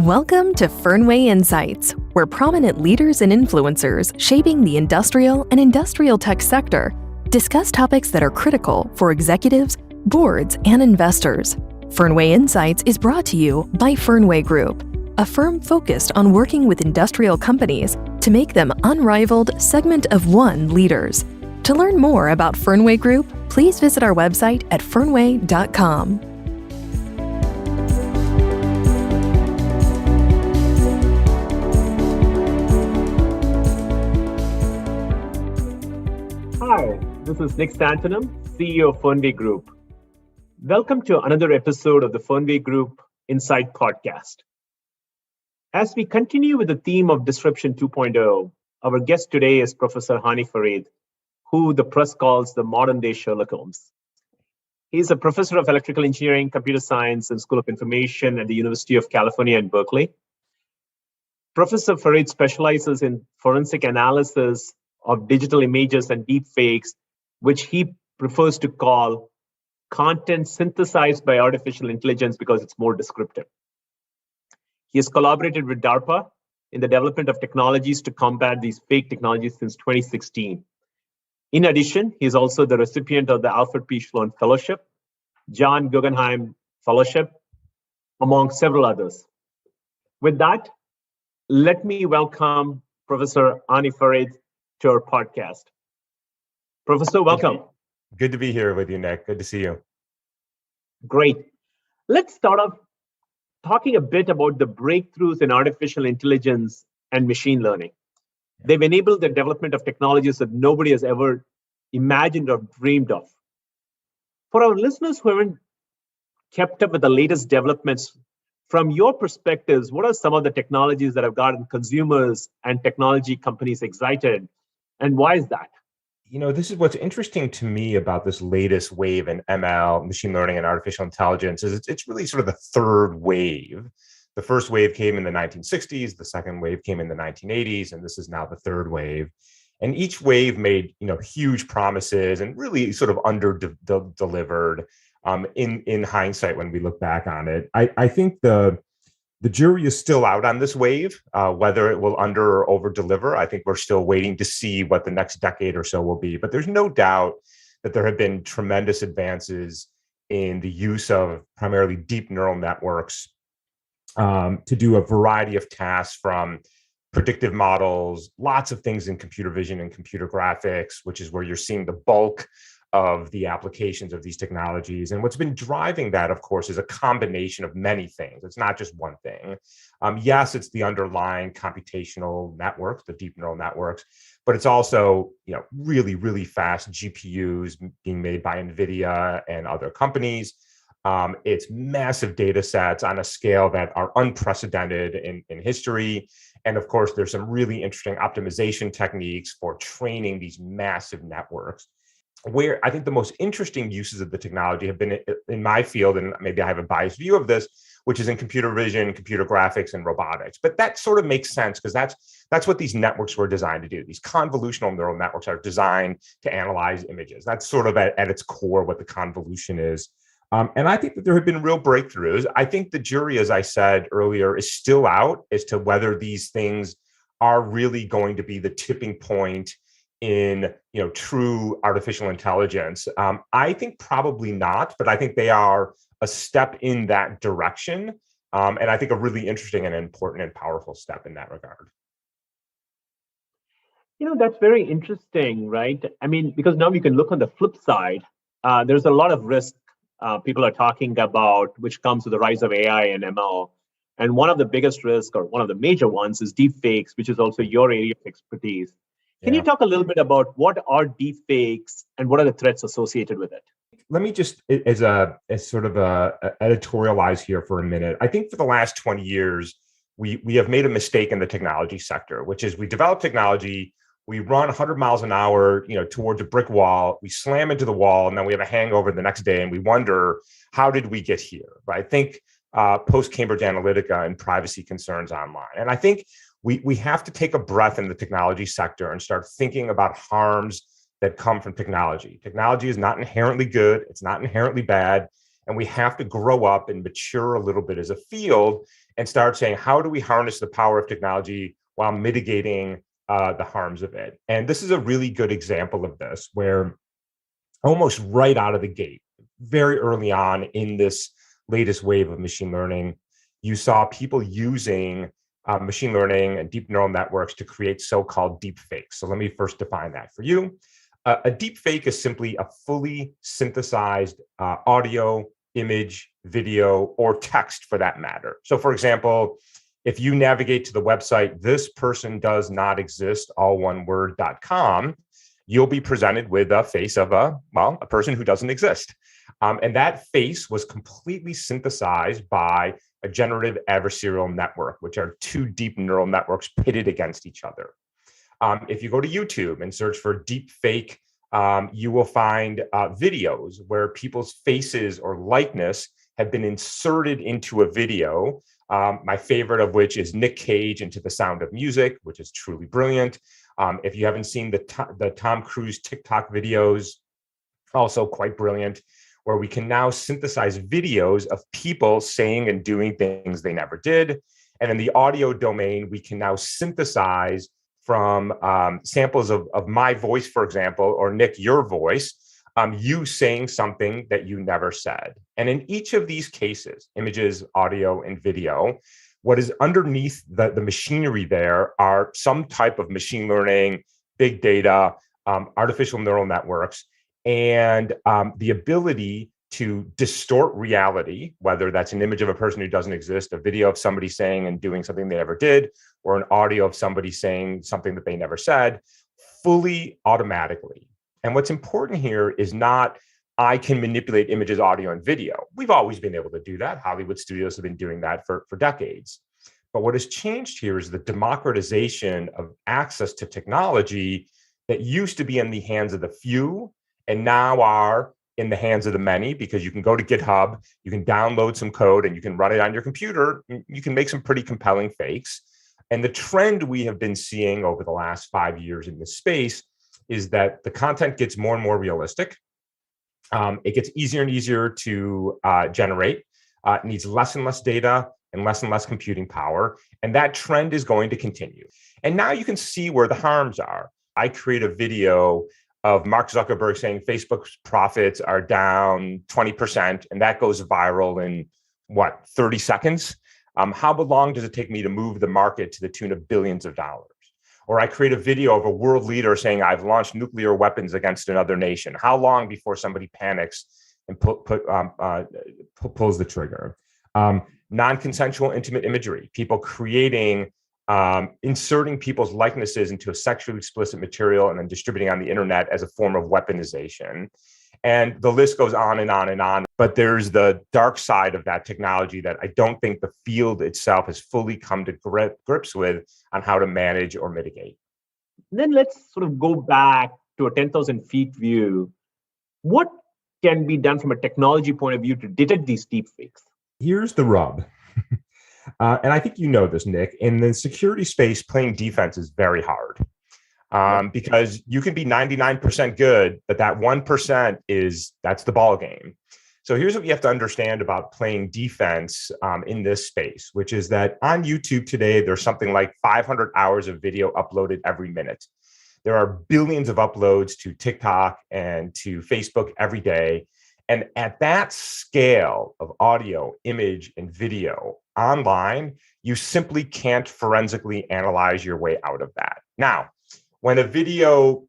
Welcome to Fernweh Insights, where prominent leaders and influencers shaping the industrial and industrial tech sector discuss topics that are critical for executives, boards, and investors. Fernweh Insights is brought to you by Fernweh Group, a firm focused on working with industrial companies to make them unrivaled segment of one leaders. To learn more about Fernweh Group, please visit our website at fernweh.com. Hi, this is Nick Stantonum, CEO of Fernweh Group. Welcome to another episode of the Fernweh Group Insight Podcast. As we continue with the theme of Disruption 2.0, our guest today is Professor Hany Farid, who the press calls the modern-day Sherlock Holmes. He's a professor of electrical engineering, computer science, and School of Information at the University of California in Berkeley. Professor Farid specializes in forensic analysis of digital images and deepfakes, which he prefers to call content synthesized by artificial intelligence because it's more descriptive. He has collaborated with DARPA in the development of technologies to combat these fake technologies since 2016. In addition, he is also the recipient of the Alfred P. Sloan Fellowship, John Guggenheim Fellowship, among several others. With that, let me welcome Professor Hany Farid to our podcast. Professor, welcome. Good to be here with you, Nick. Good to see you. Great. Let's start off talking a bit about the breakthroughs in artificial intelligence and machine learning. They've enabled the development of technologies that nobody has ever imagined or dreamed of. For our listeners who haven't kept up with the latest developments, from your perspectives, what are some of the technologies that have gotten consumers and technology companies excited? And why is that? You know, this is what's interesting to me about this latest wave in ML, machine learning and artificial intelligence, is it's really sort of the third wave. The first wave came in the 1960s, the second wave came in the 1980s, and this is now the third wave. And each wave made, huge promises and really sort of under-delivered in hindsight when we look back on it. I think the jury is still out on this wave, whether it will under or over deliver. I think we're still waiting to see what the next decade or so will be. But there's no doubt that there have been tremendous advances in the use of primarily deep neural networks to do a variety of tasks, from predictive models, lots of things in computer vision and computer graphics, which is where you're seeing the bulk of the applications of these technologies. And what's been driving that, of course, is a combination of many things. It's not just one thing. Yes, it's the underlying computational networks, the deep neural networks, but it's also, really, really fast GPUs being made by NVIDIA and other companies. It's massive data sets on a scale that are unprecedented in history. And of course, there's some really interesting optimization techniques for training these massive networks. Where I think the most interesting uses of the technology have been in my field, and maybe I have a biased view of this, which is in computer vision, computer graphics, and robotics. But that sort of makes sense because that's what these networks were designed to do. These convolutional neural networks are designed to analyze images. That's sort of at its core what the convolution is. And I think that there have been real breakthroughs. I think the jury, as I said earlier, is still out as to whether these things are really going to be the tipping point in true artificial intelligence. I think probably not, but I think they are a step in that direction. And I think a really interesting and important and powerful step in that regard. That's very interesting, right? I mean, because now we can look on the flip side. There's a lot of risk people are talking about, which comes with the rise of AI and ML. And one of the biggest risks, or one of the major ones, is deepfakes, which is also your area of expertise. Can you talk a little bit about what are deepfakes and what are the threats associated with it? Let me just, as sort of editorialize here for a minute. I think for the last 20 years, we have made a mistake in the technology sector, which is we develop technology, we run 100 miles an hour, towards a brick wall, we slam into the wall, and then we have a hangover the next day, and we wonder, how did we get here? Right? Think post-Cambridge Analytica and privacy concerns online. And I think we have to take a breath in the technology sector and start thinking about harms that come from technology. Technology is not inherently good. It's not inherently bad. And we have to grow up and mature a little bit as a field and start saying, how do we harness the power of technology while mitigating the harms of it? And this is a really good example of this, where almost right out of the gate, very early on in this latest wave of machine learning, you saw people using machine learning and deep neural networks to create so-called deep fakes. So let me first define that for you. A deep fake is simply a fully synthesized audio, image, video, or text for that matter. So for example, if you navigate to the website, thispersondoesnotexist, all one word.com, you'll be presented with a face of a person who doesn't exist. And that face was completely synthesized by a generative adversarial network, which are two deep neural networks pitted against each other. If you go to YouTube and search for deep fake, you will find videos where people's faces or likeness have been inserted into a video. My favorite of which is Nick Cage into The Sound of Music, which is truly brilliant. If you haven't seen the Tom Cruise TikTok videos, also quite brilliant, where we can now synthesize videos of people saying and doing things they never did. And in the audio domain, we can now synthesize from samples of my voice, for example, or Nick, your voice, you saying something that you never said. And in each of these cases, images, audio, and video, what is underneath the machinery there are some type of machine learning, big data, artificial neural networks, and the ability to distort reality, whether that's an image of a person who doesn't exist, a video of somebody saying and doing something they never did, or an audio of somebody saying something that they never said, fully automatically. And what's important here is not, I can manipulate images, audio, and video. We've always been able to do that. Hollywood studios have been doing that for decades. But what has changed here is the democratization of access to technology that used to be in the hands of the few and now are in the hands of the many, because you can go to GitHub, you can download some code and you can run it on your computer. You can make some pretty compelling fakes. And the trend we have been seeing over the last 5 years in this space is that the content gets more and more realistic. It gets easier and easier to generate. It needs less and less data and less computing power. And that trend is going to continue. And now you can see where the harms are. I create a video of Mark Zuckerberg saying Facebook's profits are down 20%, and that goes viral in 30 seconds? How long does it take me to move the market to the tune of billions of dollars? Or I create a video of a world leader saying I've launched nuclear weapons against another nation. How long before somebody panics and pulls the trigger? Non-consensual intimate imagery, people creating, inserting people's likenesses into a sexually explicit material and then distributing on the internet as a form of weaponization. And the list goes on and on and on. But there's the dark side of that technology that I don't think the field itself has fully come to grips with on how to manage or mitigate. Then let's sort of go back to a 10,000 feet view. What can be done from a technology point of view to detect these deepfakes? Here's the rub. And I think you know this, Nick. In the security space, playing defense is very hard. Because you can be 99% good, but that 1% that's the ball game. So here's what you have to understand about playing defense in this space, which is that on YouTube today, there's something like 500 hours of video uploaded every minute. There are billions of uploads to TikTok and to Facebook every day. And at that scale of audio, image, and video online, you simply can't forensically analyze your way out of that. Now, when a video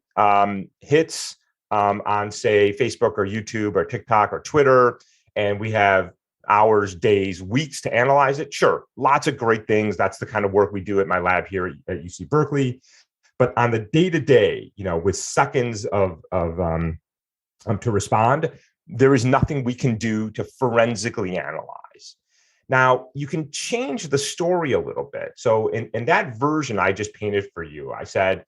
hits on, say, Facebook or YouTube or TikTok or Twitter, and we have hours, days, weeks to analyze it, sure, lots of great things. That's the kind of work we do at my lab here at UC Berkeley. But on the day-to-day, with seconds to respond, there is nothing we can do to forensically analyze. Now, you can change the story a little bit. So in that version I just painted for you, I said,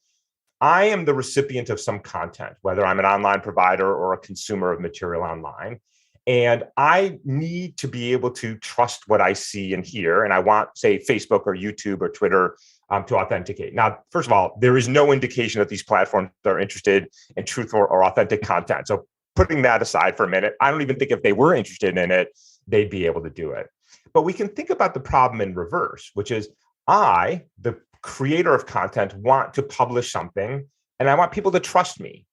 I am the recipient of some content, whether I'm an online provider or a consumer of material online. And I need to be able to trust what I see and hear. And I want, say, Facebook or YouTube or Twitter to authenticate. Now, first of all, there is no indication that these platforms are interested in truthful or authentic content. So putting that aside for a minute, I don't even think if they were interested in it, they'd be able to do it. But we can think about the problem in reverse, which is I, the creator of content, want to publish something and I want people to trust me.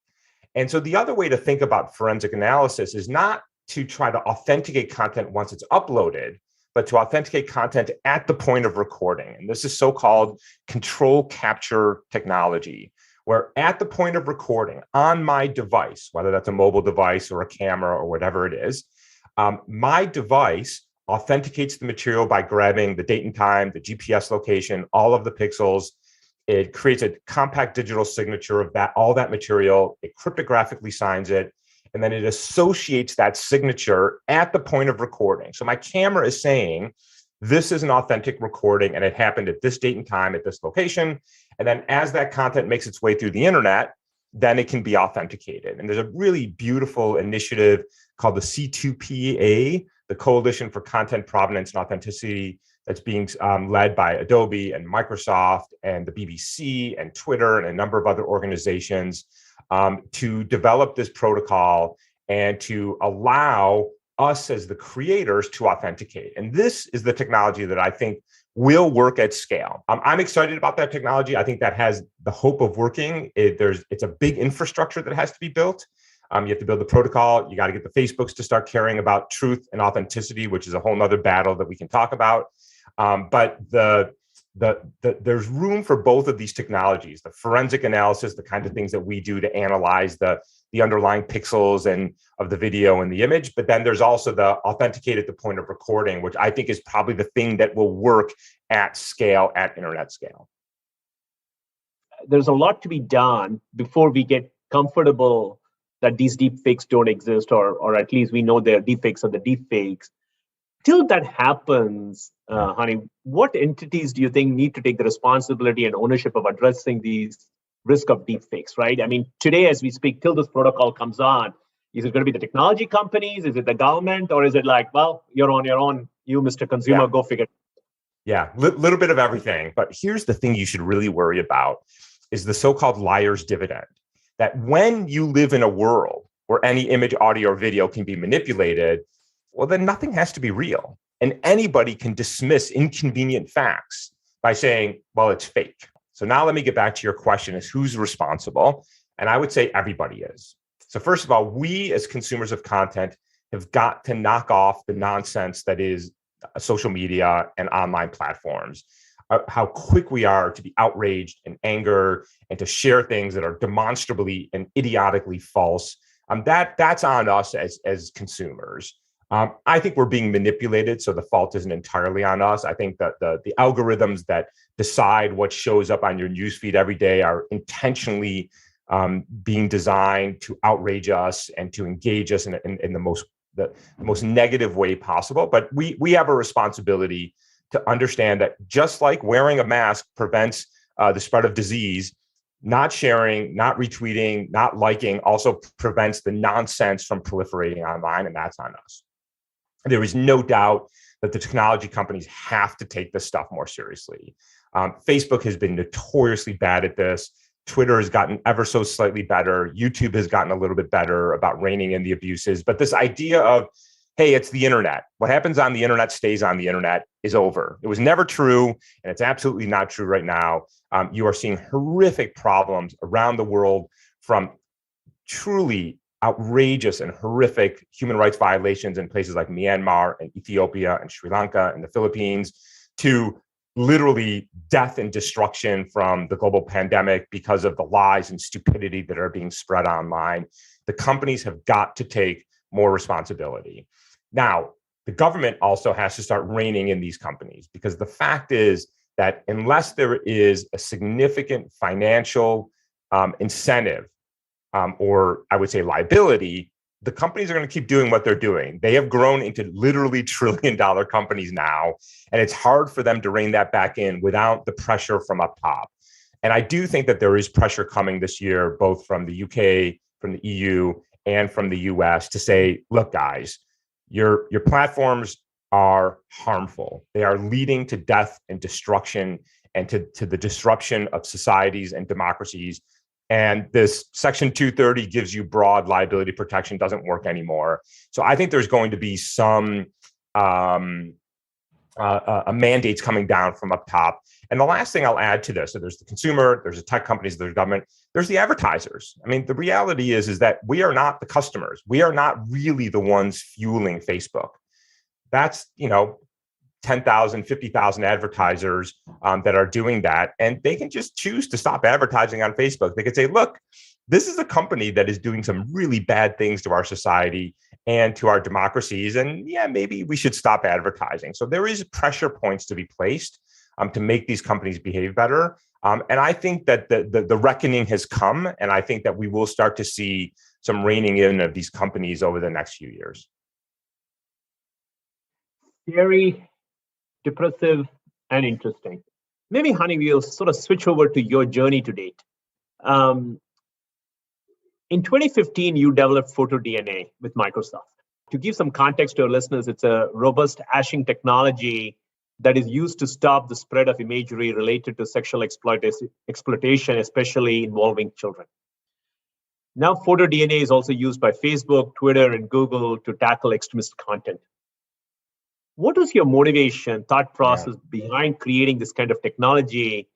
And so the other way to think about forensic analysis is not to try to authenticate content once it's uploaded, but to authenticate content at the point of recording. And this is so-called control capture technology, where at the point of recording on my device, whether that's a mobile device or a camera or whatever it is, my device authenticates the material by grabbing the date and time, the GPS location, all of the pixels. It creates a compact digital signature of all that material. It cryptographically signs it, and then it associates that signature at the point of recording. So my camera is saying, this is an authentic recording and it happened at this date and time at this location. And then as that content makes its way through the internet, then it can be authenticated. And there's a really beautiful initiative called the C2PA, the Coalition for Content Provenance and Authenticity, that's being led by Adobe and Microsoft and the BBC and Twitter and a number of other organizations to develop this protocol and to allow us as the creators to authenticate. And this is the technology that I think will work at scale. I'm excited about that technology. I think that has the hope of working. It's a big infrastructure that has to be built. You have to build the protocol. You got to get the Facebooks to start caring about truth and authenticity, which is a whole nother battle that we can talk about. But there's room for both of these technologies, the forensic analysis, the kind of things that we do to analyze the underlying pixels and of the video and the image. But then there's also the authenticate at the point of recording, which I think is probably the thing that will work at scale, at internet scale. There's a lot to be done before we get comfortable that these deepfakes don't exist, or at least we know they're deepfakes are the deepfakes. Till that happens, Hany, what entities do you think need to take the responsibility and ownership of addressing these risk of deepfakes, right? I mean, today as we speak, till this protocol comes on, is it going to be the technology companies? Is it the government? Or is it like, well, you're on your own, you, Mr. Consumer, go figure. Yeah, little bit of everything. But here's the thing you should really worry about is the so-called liar's dividend. That when you live in a world where any image, audio, or video can be manipulated, well, then nothing has to be real. And anybody can dismiss inconvenient facts by saying, well, it's fake. So now let me get back to your question is who's responsible? And I would say everybody is. So first of all, we as consumers of content have got to knock off the nonsense that is social media and online platforms. How quick we are to be outraged and anger and to share things that are demonstrably and idiotically false. That's on us as consumers. I think we're being manipulated, so the fault isn't entirely on us. I think that the algorithms that decide what shows up on your newsfeed every day are intentionally being designed to outrage us and to engage us in the most negative way possible. But we have a responsibility to understand that just like wearing a mask prevents the spread of disease, not sharing, not retweeting, not liking also prevents the nonsense from proliferating online, and that's on us. There is no doubt that the technology companies have to take this stuff more seriously. Facebook has been notoriously bad at this. Twitter has gotten ever so slightly better. YouTube has gotten a little bit better about reining in the abuses. But this idea of, hey, it's the internet. What happens on the internet stays on the internet is over. It was never true, and it's absolutely not true right now. You are seeing horrific problems around the world, from truly outrageous and horrific human rights violations in places like Myanmar and Ethiopia and Sri Lanka and the Philippines, to literally death and destruction from the global pandemic because of the lies and stupidity that are being spread online. The companies have got to take more responsibility. Now, the government also has to start reining in these companies, because the fact is that unless there is a significant financial incentive or I would say liability, the companies are going to keep doing what they're doing. They have grown into literally trillion-dollar companies now, and it's hard for them to rein that back in without the pressure from up top. And I do think that there is pressure coming this year, both from the UK, from the EU, and from the US to say, look, guys, your platforms are harmful. They are leading to death and destruction and to the disruption of societies and democracies. And this Section 230 gives you broad liability protection, doesn't work anymore. So I think there's going to be some mandates coming down from up top. And the last thing I'll add to this, so there's the consumer, there's the tech companies, there's government, there's the advertisers. I mean, the reality is that we are not the customers. We are not really the ones fueling Facebook. That's, 10,000, 50,000 advertisers that are doing that. And they can just choose to stop advertising on Facebook. They could say, look, this is a company that is doing some really bad things to our society and to our democracies. And yeah, maybe we should stop advertising. So there is pressure points to be placed to make these companies behave better. And I think that the reckoning has come. And I think that we will start to see some reining in of these companies over the next few years. Scary, depressive, and interesting. Maybe, Hany, we'll sort of switch over to your journey to date. In 2015, you developed PhotoDNA with Microsoft. To give some context to our listeners, it's a robust hashing technology that is used to stop the spread of imagery related to sexual exploitation, especially involving children. Now, PhotoDNA is also used by Facebook, Twitter, and Google to tackle extremist content. What was your motivation, thought process behind creating this kind of technology?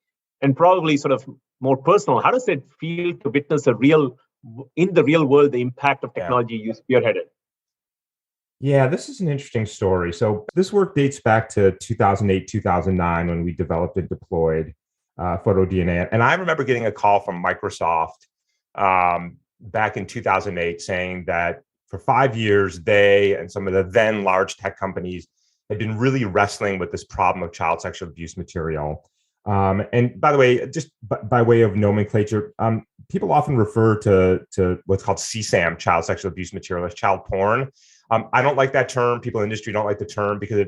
And probably sort of more personal, how does it feel to witness in the real world, the impact of technology you spearheaded? Yeah, this is an interesting story. So this work dates back to 2008, 2009, when we developed and deployed PhotoDNA. And I remember getting a call from Microsoft back in 2008 saying that for 5 years, they and some of the then large tech companies had been really wrestling with this problem of child sexual abuse material. And by the way, just by way of nomenclature, people often refer to what's called CSAM, child sexual abuse material, as child porn. I don't like that term. People in the industry don't like the term because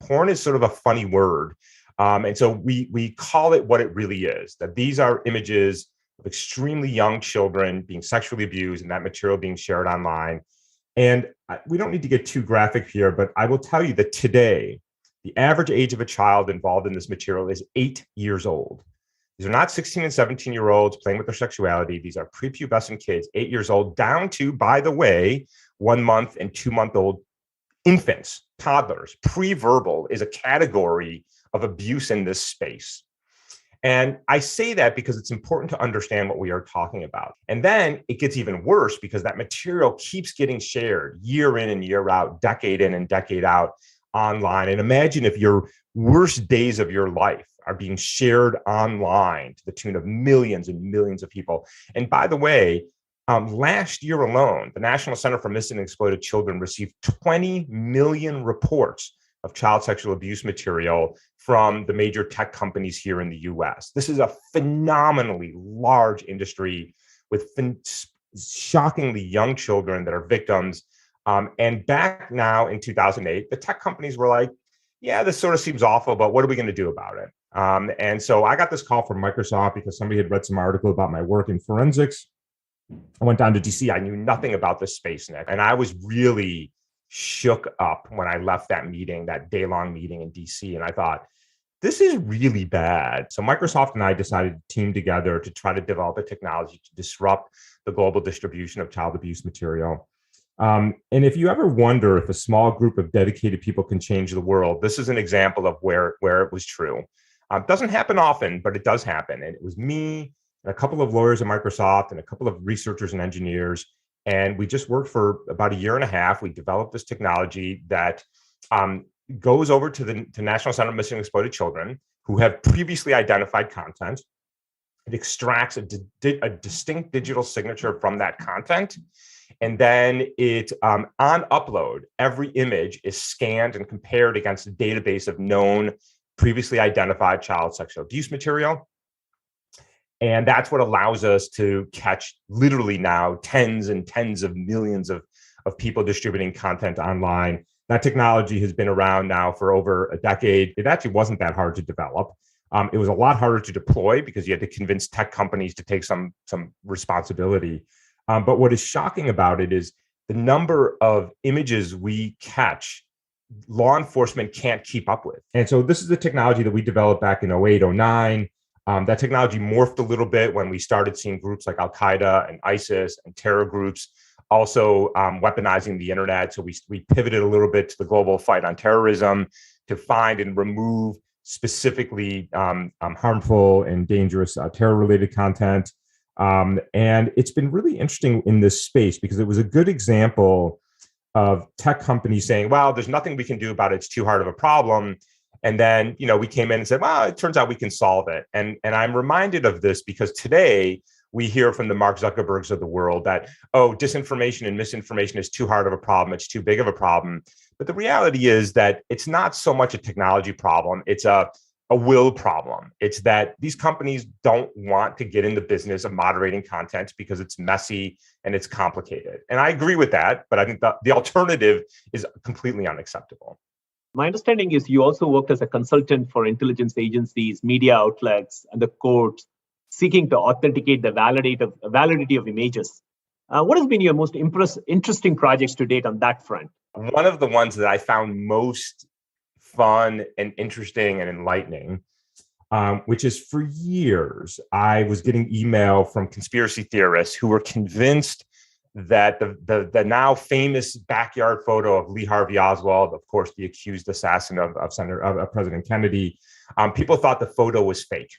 porn is sort of a funny word. And so we call it what it really is, that these are images of extremely young children being sexually abused and that material being shared online. And we don't need to get too graphic here, but I will tell you that today, the average age of a child involved in this material is 8 years old. These are not 16 and 17-year-olds playing with their sexuality. These are prepubescent kids, 8 years old, down to, by the way, 1 month and 2-month-old infants, toddlers. Pre-verbal is a category of abuse in this space. And I say that because it's important to understand what we are talking about. And then it gets even worse because that material keeps getting shared year in and year out, decade in and decade out online. And imagine if your worst days of your life are being shared online to the tune of millions and millions of people. And by the way, last year alone, the National Center for Missing and Exploited Children received 20 million reports of child sexual abuse material from the major tech companies here in the US. This is a phenomenally large industry with shockingly young children that are victims. And back now in 2008, the tech companies were like, yeah, this sort of seems awful, but what are we going to do about it? And so I got this call from Microsoft because somebody had read some article about my work in forensics. I went down to DC. I knew nothing about this space, Nick. And I was really shook up when I left that meeting, that day-long meeting in DC. And I thought, this is really bad. So Microsoft and I decided to team together to try to develop a technology to disrupt the global distribution of child abuse material. And if you ever wonder if a small group of dedicated people can change the world, this is an example of where it was true. It doesn't happen often, but it does happen. And it was me and a couple of lawyers at Microsoft and a couple of researchers and engineers. And we just worked for about 1.5 years. We developed this technology that goes over to the National Center for Missing and Exploited Children who have previously identified content. It extracts a distinct digital signature from that content. And then it, on upload, every image is scanned and compared against a database of known, previously identified child sexual abuse material. And that's what allows us to catch literally now tens and tens of millions of people distributing content online. That technology has been around now for over a decade. It actually wasn't that hard to develop. It was a lot harder to deploy because you had to convince tech companies to take some responsibility. But what is shocking about it is the number of images we catch, law enforcement can't keep up with. And so this is the technology that we developed back in 2008, 2009. That technology morphed a little bit when we started seeing groups like Al-Qaeda and ISIS and terror groups also weaponizing the internet. So we pivoted a little bit to the global fight on terrorism to find and remove specifically harmful and dangerous terror-related content. And it's been really interesting in this space because it was a good example of tech companies saying, well, there's nothing we can do about it. It's too hard of a problem. And then, we came in and said, well, it turns out we can solve it. And I'm reminded of this because today we hear from the Mark Zuckerbergs of the world that, oh, disinformation and misinformation is too hard of a problem. It's too big of a problem. But the reality is that it's not so much a technology problem. It's a will problem. It's that these companies don't want to get in the business of moderating content because it's messy and it's complicated. And I agree with that, but I think the alternative is completely unacceptable. My understanding is you also worked as a consultant for intelligence agencies, media outlets, and the courts, seeking to authenticate the validity of images. What has been your most interesting projects to date on that front? One of the ones that I found most fun and interesting and enlightening, which is for years, I was getting email from conspiracy theorists who were convinced that the now famous backyard photo of Lee Harvey Oswald, of course, the accused assassin of President Kennedy, people thought the photo was fake.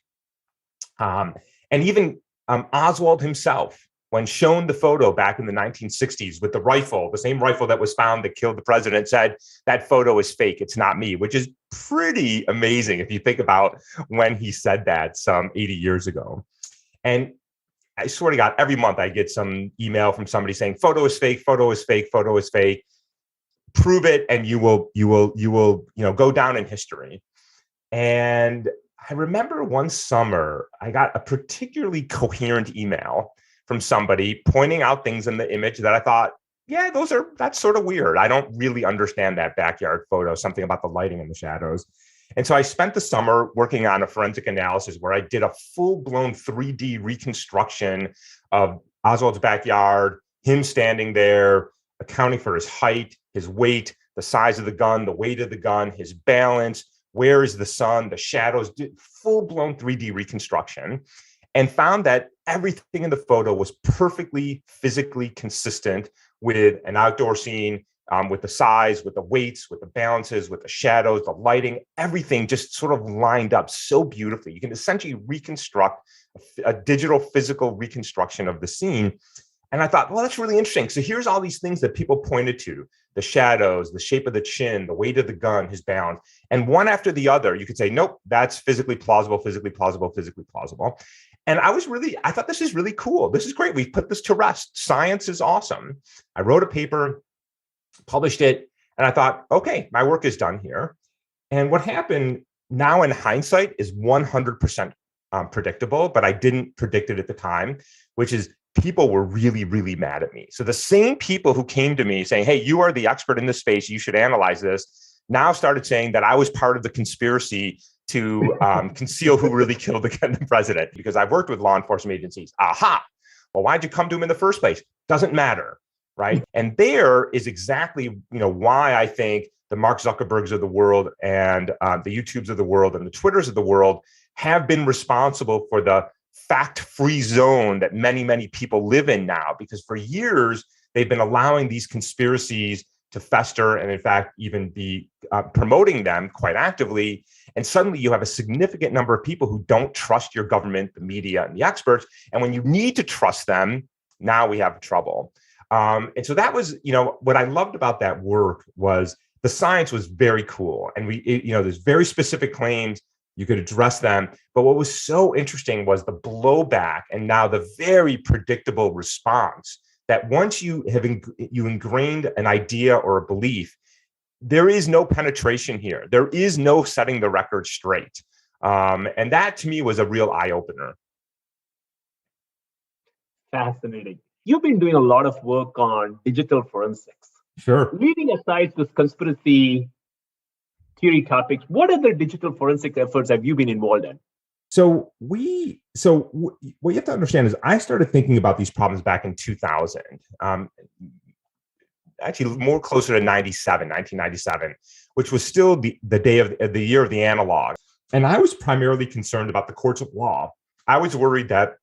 And even Oswald himself, when shown the photo back in the 1960s with the rifle, the same rifle that was found that killed the president, said, that photo is fake. It's not me, which is pretty amazing if you think about when he said that some 80 years ago. And I swear to God, every month I get some email from somebody saying, photo is fake, photo is fake, photo is fake. Prove it, and you will go down in history. And I remember one summer, I got a particularly coherent email from somebody pointing out things in the image that I thought, yeah, that's sort of weird. I don't really understand that backyard photo, something about the lighting and the shadows. And so I spent the summer working on a forensic analysis where I did a full-blown 3D reconstruction of Oswald's backyard, him standing there, accounting for his height, his weight, the size of the gun, the weight of the gun, his balance, where is the sun, the shadows, full-blown 3D reconstruction, and found that everything in the photo was perfectly physically consistent with an outdoor scene, with the size, with the weights, with the balances, with the shadows, the lighting, everything just sort of lined up so beautifully. You can essentially reconstruct a digital physical reconstruction of the scene. And I thought, well, that's really interesting. So here's all these things that people pointed to: the shadows, the shape of the chin, the weight of the gun, his balance. And one after the other, you could say, nope, that's physically plausible, physically plausible, physically plausible. And I thought, this is really cool. This is great. We've put this to rest. Science is awesome. I wrote a paper, published it, and I thought, okay, my work is done here. And what happened now in hindsight is 100% predictable, but I didn't predict it at the time, which is people were really, really mad at me. So the same people who came to me saying, hey, you are the expert in this space, you should analyze this, now started saying that I was part of the conspiracy to conceal who really killed the president, because I've worked with law enforcement agencies. Aha. Well, why'd you come to him in the first place? Doesn't matter, right? And there is exactly why I think the Mark Zuckerbergs of the world and the YouTubes of the world and the Twitters of the world have been responsible for the fact-free zone that many, many people live in now, because for years they've been allowing these conspiracies to fester and in fact even be promoting them quite actively. And suddenly you have a significant number of people who don't trust your government, the media, and the experts. And when you need to trust them, now we have trouble. And so that was, what I loved about that work was the science was very cool. And there's very specific claims, you could address them. But what was so interesting was the blowback and now the very predictable response that once you have ingrained an idea or a belief, there is no penetration here. There is no setting the record straight. And that to me was a real eye-opener. Fascinating. You've been doing a lot of work on digital forensics. Sure. Leaving aside this conspiracy theory topics, what other digital forensic efforts have you been involved in? So what you have to understand is I started thinking about these problems back in 2000, actually more closer to 1997, which was still the year of the analog. And I was primarily concerned about the courts of law. I was worried that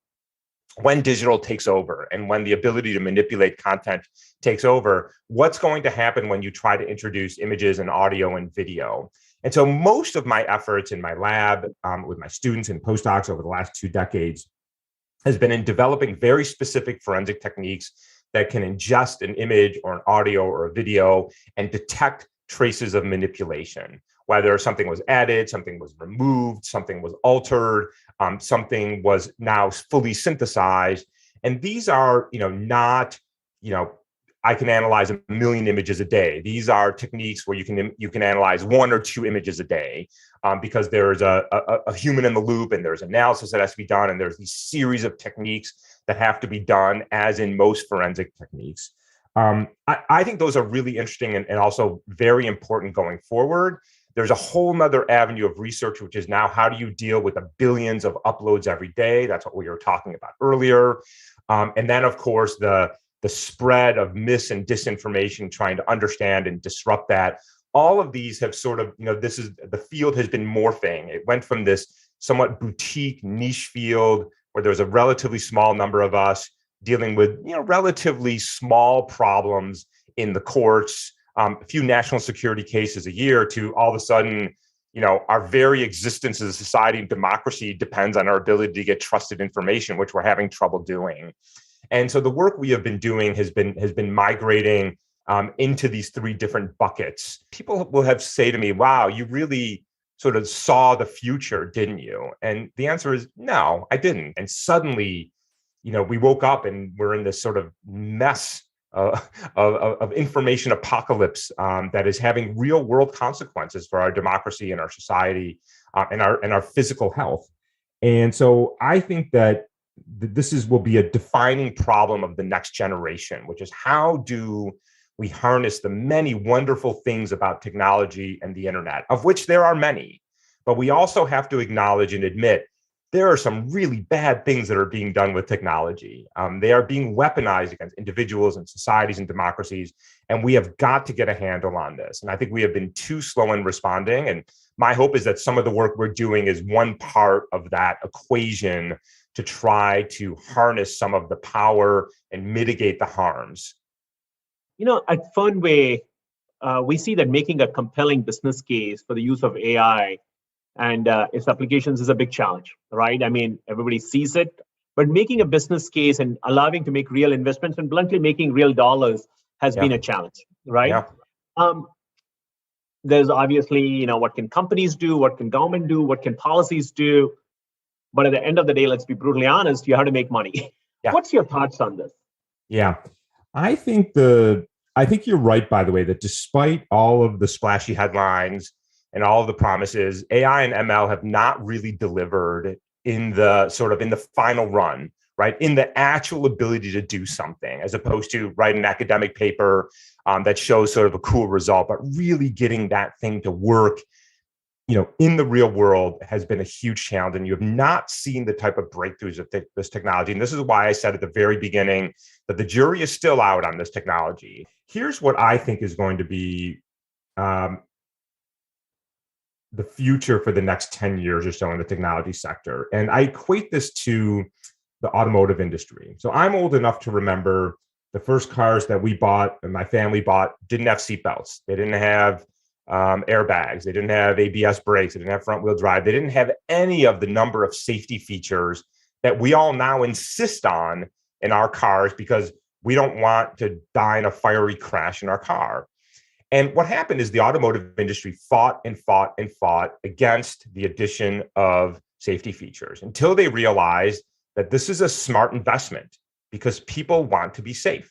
when digital takes over and when the ability to manipulate content takes over, what's going to happen when you try to introduce images and audio and video? And so most of my efforts in my lab with my students and postdocs over the last 2 decades has been in developing very specific forensic techniques that can ingest an image or an audio or a video and detect traces of manipulation, whether something was added, something was removed, something was altered, something was now fully synthesized. And these are, not, I can analyze 1 million images a day. These are techniques where you can analyze 1 or 2 images a day because there's a human in the loop and there's analysis that has to be done. And there's these series of techniques that have to be done, as in most forensic techniques. I think those are really interesting and also very important going forward. There's a whole nother avenue of research, which is now how do you deal with the billions of uploads every day? That's what we were talking about earlier. And then, of course, the spread of mis and disinformation, trying to understand and disrupt that. All of these have sort of, the field has been morphing. It went from this somewhat boutique niche field where there's a relatively small number of us dealing with, relatively small problems in the courts, a few national security cases a year, to all of a sudden, our very existence as a society and democracy depends on our ability to get trusted information, which we're having trouble doing. And so the work we have been doing has been migrating into these 3 different buckets. People will have say to me, wow, you really sort of saw the future, didn't you? And the answer is no, I didn't. And suddenly, we woke up and we're in this sort of mess of information apocalypse that is having real world consequences for our democracy and our society and our physical health. And so I think that will be a defining problem of the next generation, which is how do we harness the many wonderful things about technology and the internet, of which there are many, but we also have to acknowledge and admit there are some really bad things that are being done with technology. They are being weaponized against individuals and societies and democracies, and we have got to get a handle on this. And I think we have been too slow in responding. And my hope is that some of the work we're doing is one part of that equation to try to harness some of the power and mitigate the harms. At Fernway, we see that making a compelling business case for the use of AI and its applications is a big challenge, right? I mean, everybody sees it, but making a business case and allowing to make real investments and bluntly making real dollars has been a challenge, right? Yeah. There's obviously, what can companies do? What can government do? What can policies do? But at the end of the day, let's be brutally honest, you have to make money. Yeah. What's your thoughts on this? Yeah, I think you're right, by the way, that despite all of the splashy headlines and all of the promises, AI and ML have not really delivered in the final run, right? In the actual ability to do something, as opposed to write an academic paper that shows sort of a cool result, but really getting that thing to work, in the real world has been a huge challenge. And you have not seen the type of breakthroughs of this technology. And this is why I said at the very beginning that the jury is still out on this technology. Here's what I think is going to be the future for the next 10 years or so in the technology sector. And I equate this to the automotive industry. So I'm old enough to remember the first cars that we bought and my family bought didn't have seatbelts. They didn't have airbags. They didn't have ABS brakes. They didn't have front wheel drive. They didn't have any of the number of safety features that we all now insist on in our cars because we don't want to die in a fiery crash in our car. And what happened is the automotive industry fought and fought and fought against the addition of safety features until they realized that this is a smart investment because people want to be safe.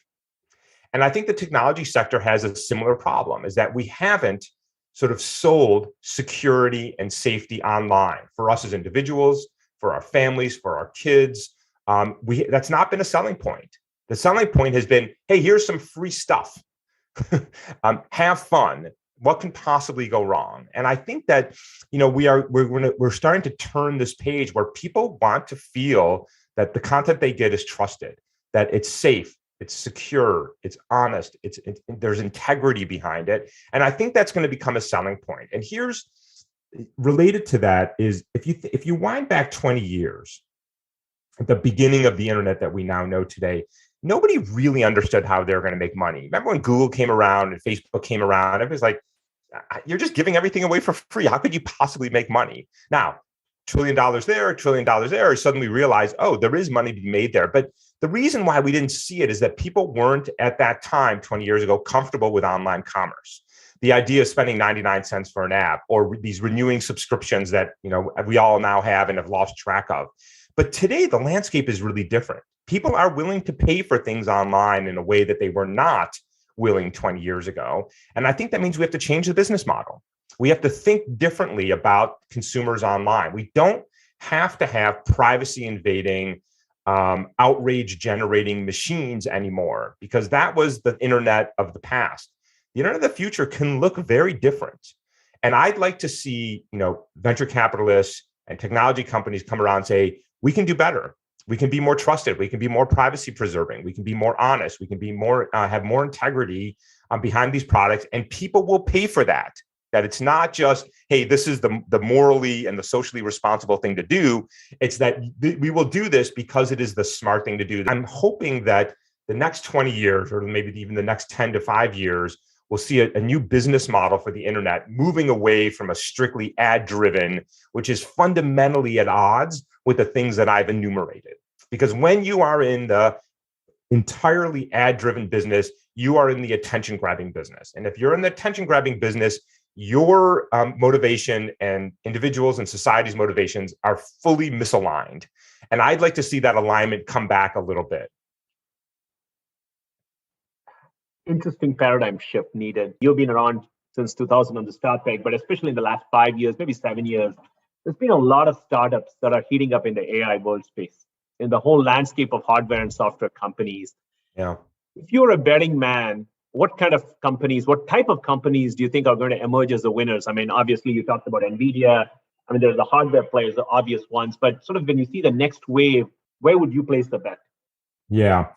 And I think the technology sector has a similar problem, is that we haven't sort of sold security and safety online for us as individuals, for our families, for our kids. That's not been a selling point. The selling point has been, hey, here's some free stuff. Have fun. What can possibly go wrong? And I think that we're starting to turn this page where people want to feel that the content they get is trusted, that it's safe, it's secure, it's honest, there's integrity behind it. And I think that's going to become a selling point. And here's related to that is if you wind back 20 years, at the beginning of the internet that we now know today, nobody really understood how they were going to make money. Remember when Google came around and Facebook came around? Everybody's like, you're just giving everything away for free. How could you possibly make money? Now, $1 trillion there, $1 trillion there, suddenly realize, oh, there is money to be made there. But the reason why we didn't see it is that people weren't at that time, 20 years ago, comfortable with online commerce. The idea of spending 99 cents for an app or these renewing subscriptions that we all now have and have lost track of. But today, the landscape is really different. People are willing to pay for things online in a way that they were not willing 20 years ago. And I think that means we have to change the business model. We have to think differently about consumers online. We don't have to have privacy invading, outrage generating machines anymore, because that was the internet of the past. The internet of the future can look very different. And I'd like to see, venture capitalists and technology companies come around and say, we can do better. We can be more trusted. We can be more privacy preserving. We can be more honest. We can be more, have more integrity behind these products, and people will pay for that. That it's not just, hey, this is the morally and the socially responsible thing to do. It's that we will do this because it is the smart thing to do. I'm hoping that the next 20 years, or maybe even the next 10 to 5 years, we'll see a new business model for the internet, moving away from a strictly ad-driven, which is fundamentally at odds with the things that I've enumerated. Because when you are in the entirely ad-driven business, you are in the attention-grabbing business. And if you're in the attention-grabbing business, your motivation and individuals and society's motivations are fully misaligned. And I'd like to see that alignment come back a little bit. Interesting paradigm shift needed. You've been around since 2000 on the start peg, but especially in the last 5 years, maybe 7 years, there's been a lot of startups that are heating up in the AI world space, in the whole landscape of hardware and software companies. Yeah. If you're a betting man, what type of companies do you think are going to emerge as the winners? I mean, obviously you talked about NVIDIA. I mean, there's the hardware players, the obvious ones, but sort of when you see the next wave, where would you place the bet? Yeah.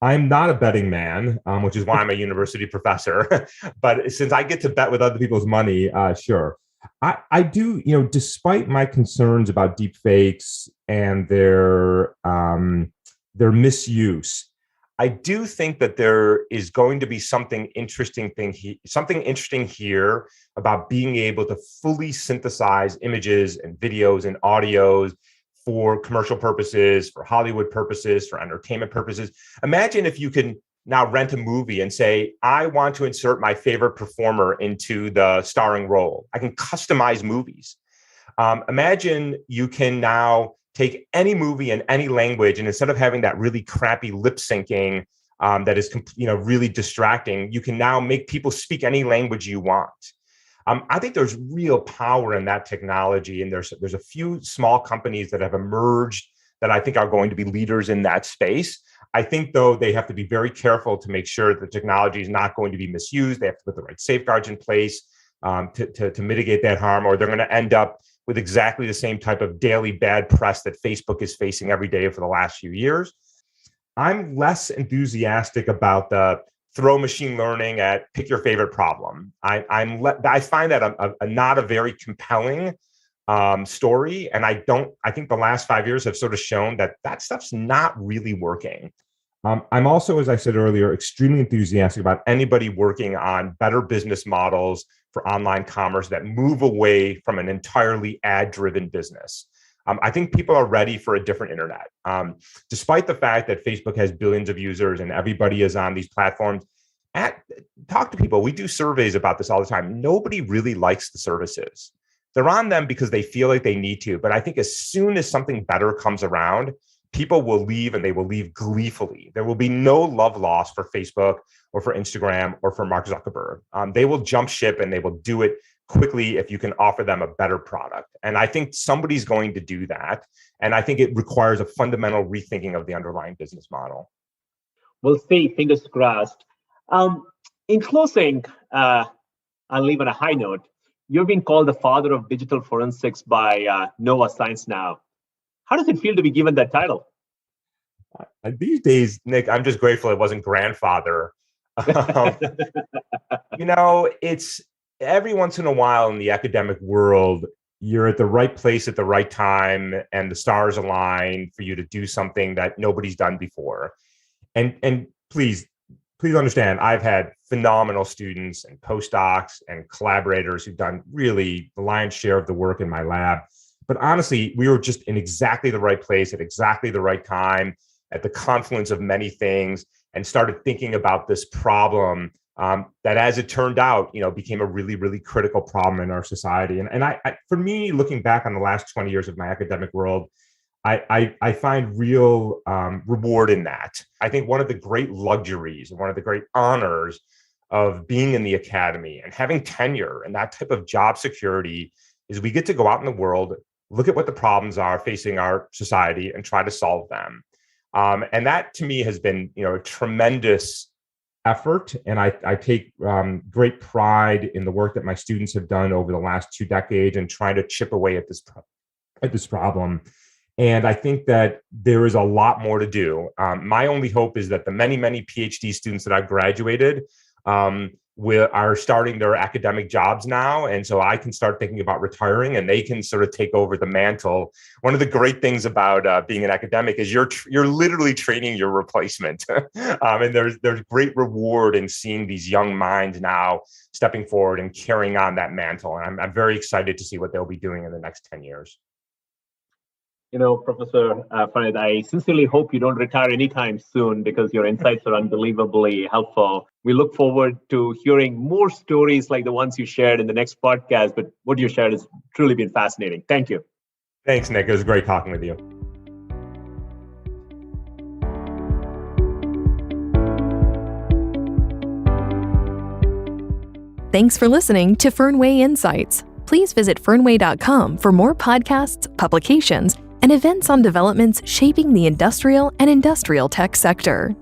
I'm not a betting man, which is why I'm a university professor. But since I get to bet with other people's money, sure. I do, despite my concerns about deep fakes and their misuse, I do think that there is going to be something interesting here about being able to fully synthesize images and videos and audios for commercial purposes, for Hollywood purposes, for entertainment purposes. Imagine if you can now rent a movie and say, I want to insert my favorite performer into the starring role. I can customize movies. Imagine you can now take any movie in any language, and instead of having that really crappy lip syncing that is really distracting, you can now make people speak any language you want. I think there's real power in that technology, and there's a few small companies that have emerged that I think are going to be leaders in that space. I think, though, they have to be very careful to make sure that the technology is not going to be misused. They have to put the right safeguards in place to mitigate that harm, or they're going to end up with exactly the same type of daily bad press that Facebook is facing every day for the last few years. I'm less enthusiastic about the throw machine learning at pick your favorite problem. I find that not a very compelling story, and I think the last 5 years have sort of shown that stuff's not really working. I'm also, as I said earlier, extremely enthusiastic about anybody working on better business models for online commerce that move away from an entirely ad-driven business. I think people are ready for a different internet. Despite the fact that Facebook has billions of users and everybody is on these platforms, talk to people. We do surveys about this all the time. Nobody really likes the services. They're on them because they feel like they need to. But I think as soon as something better comes around, people will leave, and they will leave gleefully. There will be no love lost for Facebook or for Instagram or for Mark Zuckerberg. They will jump ship, and they will do it quickly if you can offer them a better product. And I think somebody's going to do that. And I think it requires a fundamental rethinking of the underlying business model. We'll see, fingers crossed. In closing, I'll leave on a high note. You've been called the father of digital forensics by Nova Science Now. How does it feel to be given that title? These days, Nick, I'm just grateful it wasn't grandfather. It's every once in a while in the academic world, you're at the right place at the right time, and the stars align for you to do something that nobody's done before. And please understand, I've had phenomenal students and postdocs and collaborators who've done really the lion's share of the work in my lab. But honestly, we were just in exactly the right place at exactly the right time, at the confluence of many things, and started thinking about this problem that, as it turned out, became a really, really critical problem in our society. And I, for me, looking back on the last 20 years of my academic world, I find real reward in that. I think one of the great luxuries and one of the great honors of being in the academy and having tenure and that type of job security is we get to go out in the world, look at what the problems are facing our society, and try to solve them. And that, to me, has been a tremendous effort, and I take great pride in the work that my students have done over the last 2 decades and trying to chip away at this problem. And I think that there is a lot more to do. My only hope is that the many, many PhD students that I've graduated are starting their academic jobs now. And so I can start thinking about retiring, and they can sort of take over the mantle. One of the great things about being an academic is you're literally training your replacement. And there's great reward in seeing these young minds now stepping forward and carrying on that mantle. And I'm very excited to see what they'll be doing in the next 10 years. Professor Farid, I sincerely hope you don't retire anytime soon, because your insights are unbelievably helpful. We look forward to hearing more stories like the ones you shared in the next podcast, but what you shared has truly been fascinating. Thank you. Thanks, Nick. It was great talking with you. Thanks for listening to Fernway Insights. Please visit fernway.com for more podcasts, publications, and events on developments shaping the industrial and industrial tech sector.